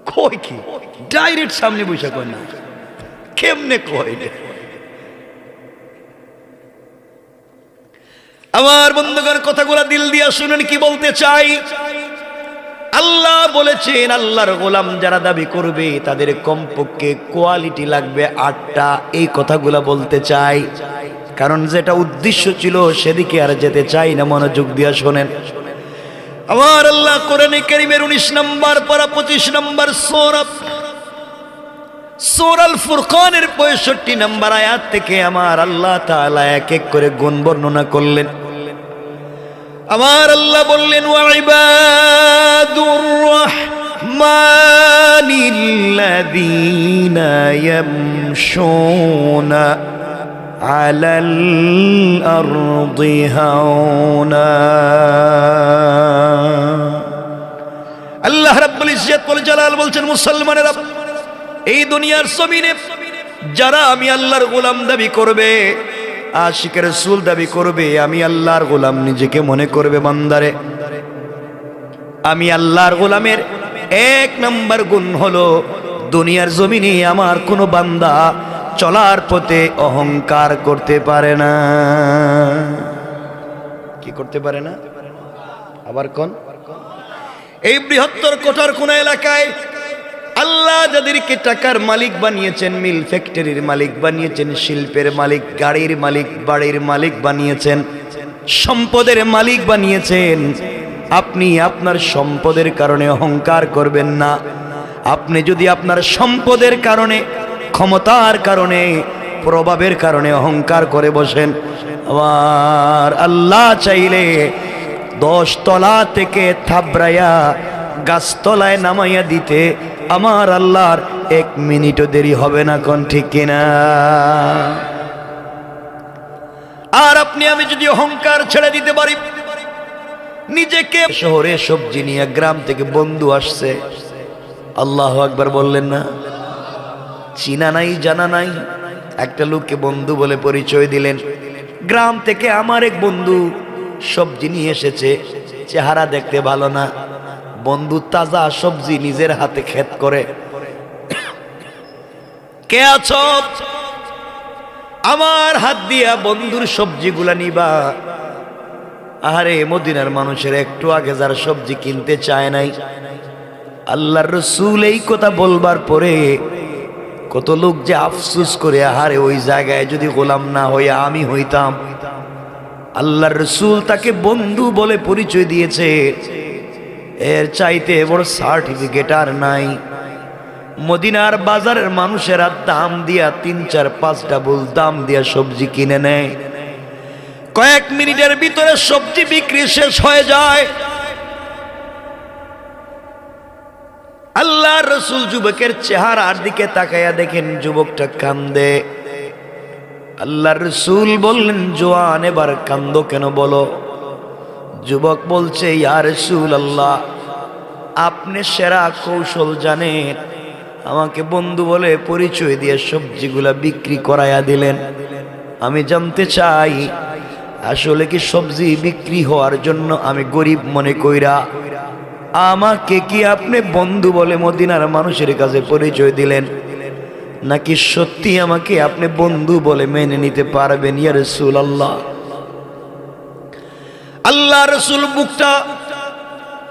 কই কি ডাইরেক্ট সামনে বসে কয় না, কেমনে কয়? আমার বন্ধুগণ, কথাগুলো দিল দিয়া শুনেন কি বলতে চাই। আল্লাহ বলেছেন আল্লাহর গোলাম যারা দাবি করবে তাদের কমপক্ষে কোয়ালিটি লাগবে 8টা। এই কথাগুলো বলতে চাই, কারণ যেটা উদ্দেশ্য ছিল সেদিকে আর যেতে চাই না। মনোযোগ দিয়া শোনেন। আমার আল্লাহ কোরআনে কারীমের 19 নম্বর পারা 25 নম্বর সূরা আল ফুরকানের 65 নম্বর আয়াত থেকে আমার আল্লাহ তাআলা এক এক করে গুণ বর্ণনা করলেন। আমার আল্লাহ বললেন, ওয়া ইবাদুর রাহমানিল্লাযীনা ইয়ামশুনা আলাল আরদি হাওনা। আল্লাহ রাব্বুল ইজ্জত ওয়াল জালাল বলছেন, মুসলমানেরা, এই দুনিয়ার জমিনে যারা আমি আল্লাহর গোলাম দাবি করবে, আশিকের রাসূল দাবি করবে, আমি আল্লাহর গোলাম নিজেকে মনে করবে, বান্দারে আমি আল্লাহর গোলামের 1 নম্বর গুণ হলো দুনিয়ার জমিনে আমার কোনো বান্দা চলার পথে অহংকার করতে পারে না। কি করতে পারে না? আবার কোন? এই বৃহত্তর কোটার কোন এলাকায় আল্লাহ যাদেরকে টাকার মালিক বানিয়েছেন, মিল ফ্যাক্টরির মালিক বানিয়েছেন, শিল্পের মালিক, গাড়ির মালিক, বাড়ির মালিক বানিয়েছেন, সম্পদের মালিক বানিয়েছেন, আপনি আপনার সম্পদের কারণে অহংকার করবেন না। আপনি যদি আপনার সম্পদের কারণে, ক্ষমতার কারণে, প্রভাবের কারণে অহংকার করে বসেন, আবার আল্লাহ চাইলে 10 তলা থেকে থাবড়াইয়া গাছতলায় নামাইয়া দিতে আমার আল্লাহর 1 মিনিটও দেরি হবে না। কোন ঠিক কিনা? আর আপনি আমি যদি অহংকার ছেড়ে দিতে পারি, নিজেকে শহরে সবজি নিয়ে গ্রাম থেকে বন্ধু আসছে, আল্লাহু আকবার বললেন না? চিনা নাই জানা নাই, একটা লোককে বন্ধু বলে পরিচয় দিলেন। গ্রাম থেকে আমার এক বন্ধু সবজি নিয়ে এসেছে, চেহারা দেখতে ভালো না, বন্ধু তাজা সবজি নিজের হাতে ক্ষেত করে। কে আছো? আমার হাত দিয়া বন্ধুর সবজিগুলা নিবা। আরে মদিনার মানুষের একটু আগে যারা সবজি কিনতে চায় নাই, আল্লাহর রাসূল এই কথা বলবার পরে কত লোক যে আফসোস করে, আহারে ওই জায়গায় যদি গোলাম না হইয়া আমি হইতাম। আল্লাহর রাসূল তাকে বন্ধু বলে পরিচয় দিয়েছে, এর চাইতে বড় সার্টিফিকেট আর নাই। মদিনার বাজারের মানুষেরা দাম দিয়া 3, 4, 5 ডাবল দাম দিয়া সবজি কিনে নেয়। কয়েক মিনিটের ভিতরে সবজি বিক্রি শেষ হয়ে যায়। আল্লাহর রাসূল যুবকের চেহারার দিকে তাকায়া দেখেন যুবকটা কান্দে। আল্লাহর রাসূল বললেন, জওয়ান এবার কান্দো কেন বলো? যুবক বলছে, ইয়া রাসূলুল্লাহ, আপনি সেরা কৌশল জানেন, আমাকে বন্ধু বলে পরিচয় দিয়ে সবজিগুলা বিক্রি করায়া দিলেন। আমি জানতে চাই আসলে কি সবজি বিক্রি হওয়ার জন্য আমি গরিব মনে কইরা আমাকে কি আপনি বন্ধু বলে মদিনার মানুষের কাছে পরিচয় দিলেন, নাকি সত্যি আমাকে আপনি বন্ধু বলে মেনে নিতে পারবেন ইয়া রাসূলুল্লাহ? আল্লাহ রাসূল বুকটা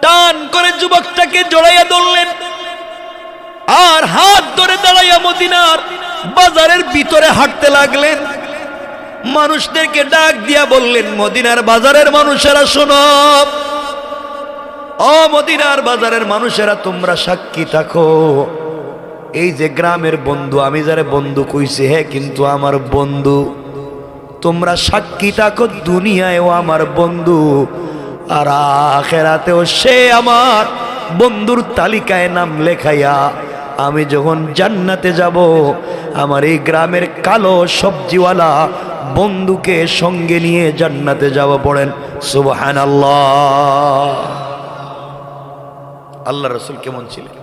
টান করে যুবকটাকে জড়াইয়া ধরলেন আর হাত ধরে দাঁড়াইয়া মদিনার বাজারের ভিতরে হাঁটতে লাগলেন। মানুষদেরকে ডাক দিয়া বললেন, মদিনার বাজারের মানুষেরা শোনো, ও মদিনার বাজারের মানুষেরা তোমরা সাক্ষী থাকো, এই যে গ্রামের বন্ধু, আমি যারে বন্ধু কইছি হে কিন্তু আমার বন্ধু, তোমরা সাক্ষী থাকো, দুনিয়ায়ও আমার বন্ধু আর আখিরাতেও সে আমার বন্ধুর তালিকায় নাম লেখাইয়া আমি যখন জান্নাতে যাব আমার এই গ্রামের কালো সবজিওয়ালা বন্ধুকে সঙ্গে নিয়ে জান্নাতে যাব। পড়েন সুবহানাল্লাহ। আল্লাহ রাসূল কেমন ছিলেন,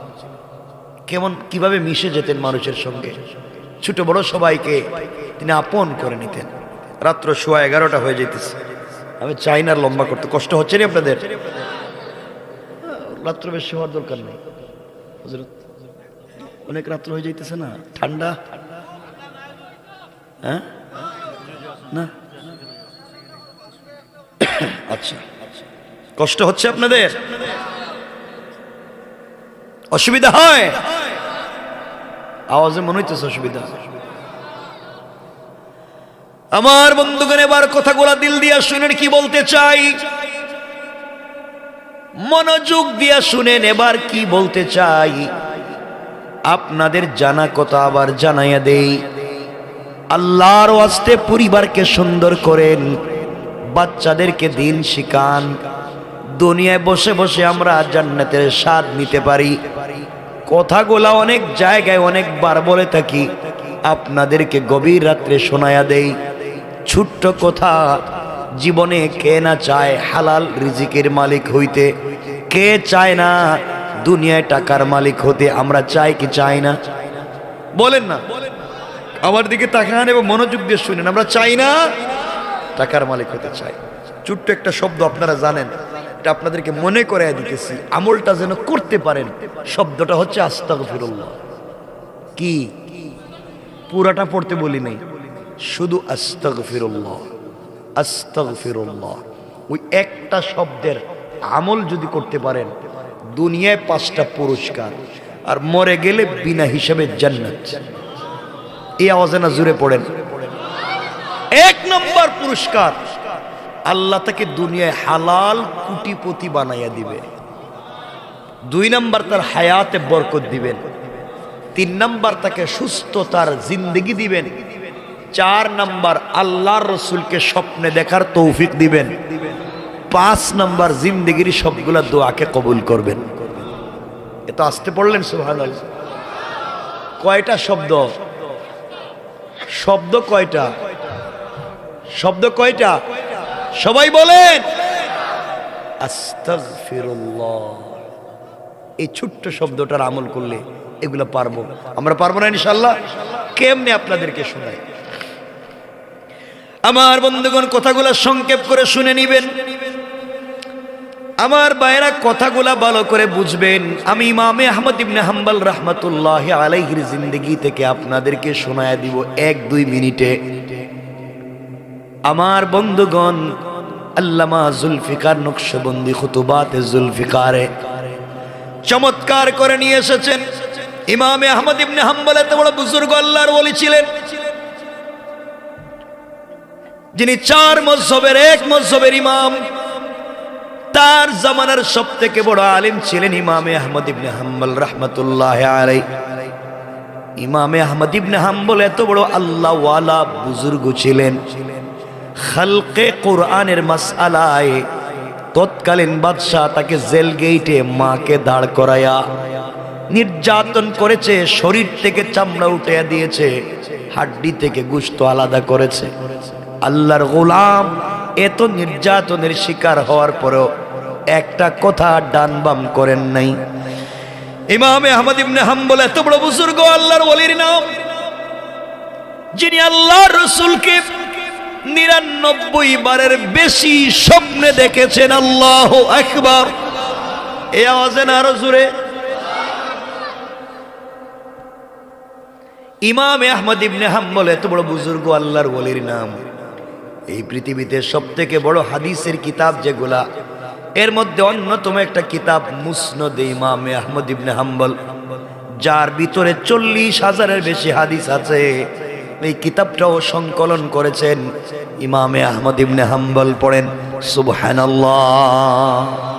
কিভাবে মিশে যেতেন মানুষের সঙ্গে, ছোট বড় সবাইকে তিনি আপন করে নিতেন। রাত্র 11:15 হয়ে যেতেছে, আমি চাই না লম্বা করতে, কষ্ট হচ্ছে না আপনাদের? রাত্র বেশি হওয়ার দরকার নেই হযরত, অনেক রাত্র হয়ে যাইতেছে না, ঠান্ডা। হ্যাঁ না, আচ্ছা, কষ্ট হচ্ছে আপনাদের, অসুবিধা হয়, আওয়াজে মনে হইতেছে অসুবিধা। আমার বন্ধুগণ এবার কথাগুলা দিল দিয়া শুনেন, কি বলতে চাই মনোযোগ দিয়া শুনেন, এবার কি বলতে চাই আপনাদের জানা কথা আবার জানাইয়া দেই। আল্লাহর ওয়াস্তে পরিবারকে সুন্দর করেন, বাচ্চাদেরকে দিন শিখান, দুনিয়ায় বসে বসে আমরা জান্নাতের স্বাদ নিতে পারি। কথাগুলা অনেক জায়গায় অনেকবার বলে থাকি, আপনাদেরকে গভীর রাত্রে শোনায়া দেই। ছোট্ট কথা, জীবনে কে না চায় হালাল রিজিকের মালিক হইতে, কে চায় না দুনিয়ায় টাকার মালিক হতে? আমরা চাই কি চাই না? বলেন না, আমার দিকে তাকান এবং মনোযোগ দিয়ে শুনেন, আমরা চাই না টাকার মালিক হতে চাই। ছোট্ট একটা শব্দ আপনারা জানেন, এটা আপনাদেরকে মনে করাইয়া দিতেছি, আমলটা যেন করতে পারেন। শব্দটা হচ্ছে আস্তাগফিরুল্লাহ। কি পুরাটা পড়তে বলি নাই, শুধু আস্তাগফিরুল্লাহ, আস্তাগফিরুল্লাহ। ওই একটা শব্দের আমল যদি করতে পারেন, দুনিয়ায় 5টা পুরস্কার, আর মরে গেলে বিনা হিসাবে জান্নাত। এই আওয়াজে না জুড়ে পড়েন। 1 নম্বর পুরস্কার, আল্লাহ তাকে দুনিয়ায় হালাল কোটিপতি বানাইয়া দিবে। 2 নম্বর, তার হায়াতে বরকত দিবেন। 3 নম্বর, তাকে সুস্থতার জিন্দেগি দিবেন। 4 নম্বর, আল্লাহর রাসূলকে স্বপ্নে দেখার তৌফিক দিবেন। 5 নম্বর, জিন্দেগির সবগুলা দোয়াকে কবুল করবেন। এত আসতে পড়লেন সুবহানাল্লাহ। কয়টা শব্দ? শব্দ কয়টা? শব্দ কয়টা? সবাই বলেন আস্তাগফিরুল্লাহ। এই ছোট্ট শব্দটার আমল করলে এগুলো পারবো। আমরা পারবো না ইনশাআল্লাহ? কেমনে আপনাদেরকে শোনাই। আমার বন্ধুগণ, কথাগুলো সংক্ষেপ করে শুনে নিবেন। আমার ভাইরা, কথাগুলা ভালো করে বুঝবেন। আমি ইমামে আহমদ ইবনে হাম্বল রাহমাতুল্লাহি আলাইহির জিন্দেগি থেকে আপনাদেরকে শোনায়া দিব 1-2 মিনিটে। আমার বন্ধুগণ, আল্লামা জুলফিকার নকশবন্দি খুতুবাতে জুলফিকারে চমৎকার করে নিয়ে এসেছেন। ইমামে আহমদ ইবনে হাম্বল এত বড় বুজুর্গ আল্লাহর ওলি ছিলেন, যিনি 4 মযহবের 1 মযহবের ইমাম। তার জামানার সবথেকে বড় আলেম ছিলেন ইমামে আহমদ ইবনে হাম্বল রাহমাতুল্লাহি আলাইহি। ইমামে আহমদ ইবনে হাম্বল এত বড় আল্লাহ ওয়ালা বুজুর্গ ছিলেন, খালকে কোরআনের মাসআলায় তৎকালীন বাদশাহ তাকে জেল গেইটে মাকে দাঁড় করায়া নির্যাতন করেছে, শরীর থেকে চামড়া উঠে দিয়েছে, হাড্ডি থেকে গোশত আলাদা করেছে। আল্লাহর গোলাম এত নির্যাতনের শিকার হওয়ার পরেও একটা কথা ডান বাম করেন নাই। ইমাম আহমদ ইবনে হাম্বল এত বড় বুজুর্গ, আল্লাহর ওলির নাম, যিনি আল্লাহর রাসূলকে ৯৯ বারের বেশি স্বপ্নে দেখেছেন। আল্লাহু আকবার। এই আওয়াজে না আরো জোরে। ইমাম আহমদ ইবনে হাম্বল এত বড় বুজুর্গ, আল্লাহর ওলির নাম। এই পৃথিবীতে সবথেকে বড় হাদিসের কিতাব যেগুলা, এর মধ্যে অন্যতম একটা কিতাব মুসনাদ ইমাম আহমদ ইবনে হাম্বল, যার ভিতরে ৪০,০০০-এর বেশি হাদিস আছে। এই কিতাবটাও সংকলন করেছেন ইমাম আহমদ ইবনে হাম্বল। পড়েন সুবহানাল্লাহ।